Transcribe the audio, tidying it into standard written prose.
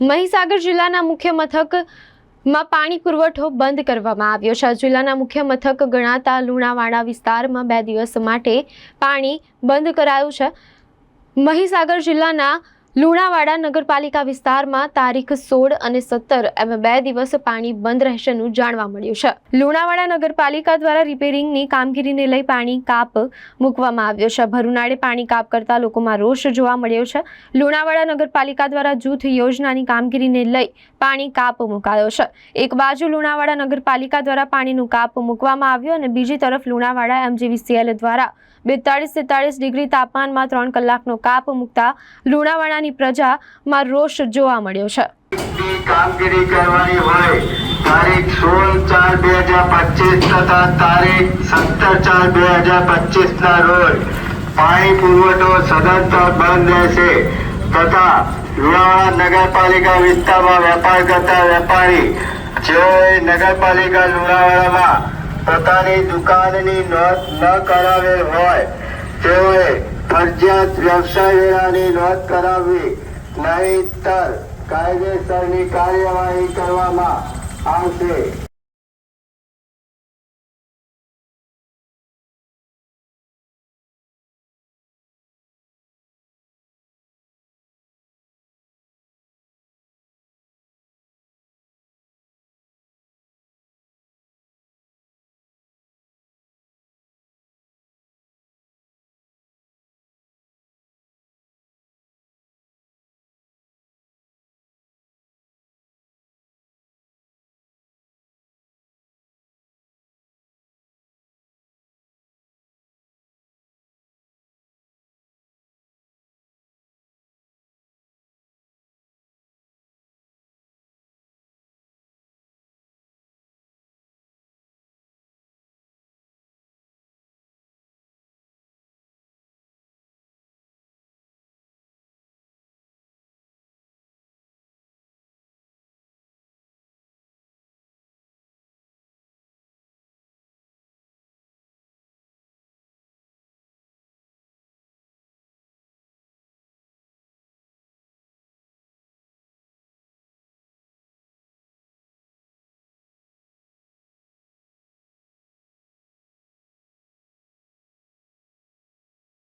મહીસાગર જિલ્લાના મુખ્ય મથકમાં પાણી પુરવઠો બંધ કરવામાં આવ્યો છે। જિલ્લાના મુખ્ય મથક ગણાતા લુણાવાડા વિસ્તારમાં 2 દિવસ માટે પાણી બંધ કરાયું છે। મહીસાગર જિલ્લાના લુણાવાડા નગરપાલિકા વિસ્તારમાં તારીખ 16 અને 17 એમ 2 દિવસ પાણી બંધ રહેશેનું જાણવા મળ્યું છે। લુણાવાડા નગરપાલિકા દ્વારા રિપેરિંગની કામગીરીને લઈ પાણી કાપ મૂકવામાં આવ્યો છે। ભરુનાળે પાણી કાપ કરતા લોકોમાં રોષ જોવા મળ્યો છે। લુણાવાડા નગરપાલિકા દ્વારા જૂથ યોજનાની કામગીરીને લઈ પાણી કાપ મુકાયો છે। એક બાજુ લુણાવાડા નગરપાલિકા દ્વારા પાણીનું કાપ મૂકવામાં આવ્યું અને બીજી તરફ લુણાવાડા MGVCL દ્વારા 42-43 ડિગ્રી તાપમાનમાં 3 કલાકનો કાપ મૂકતા લુણાવાડાની પ્રજામાં રોષ જોવા મળ્યો છે। કામગીરી કરવાની હોય તારીખ 16/4/2025 તથા તારીખ 17/4/2025 ના રોજ પાણી પુરવઠો સદંતર બંધ રહેશે તથા લુણાવાડા નગરપાલિકા વિસ્તારમાં વેપાર કરતા વેપારી જેઓએ નગરપાલિકા લુણાવાડામાં પોતાની દુકાનની નોંધ ન કરાવેલ હોય તેઓએ ફરજિયાત વ્યવસાય વેરાની નોંધ કરાવવી, નહીંતર કાયદેસરની કાર્યવાહી કરવામાં આવશે।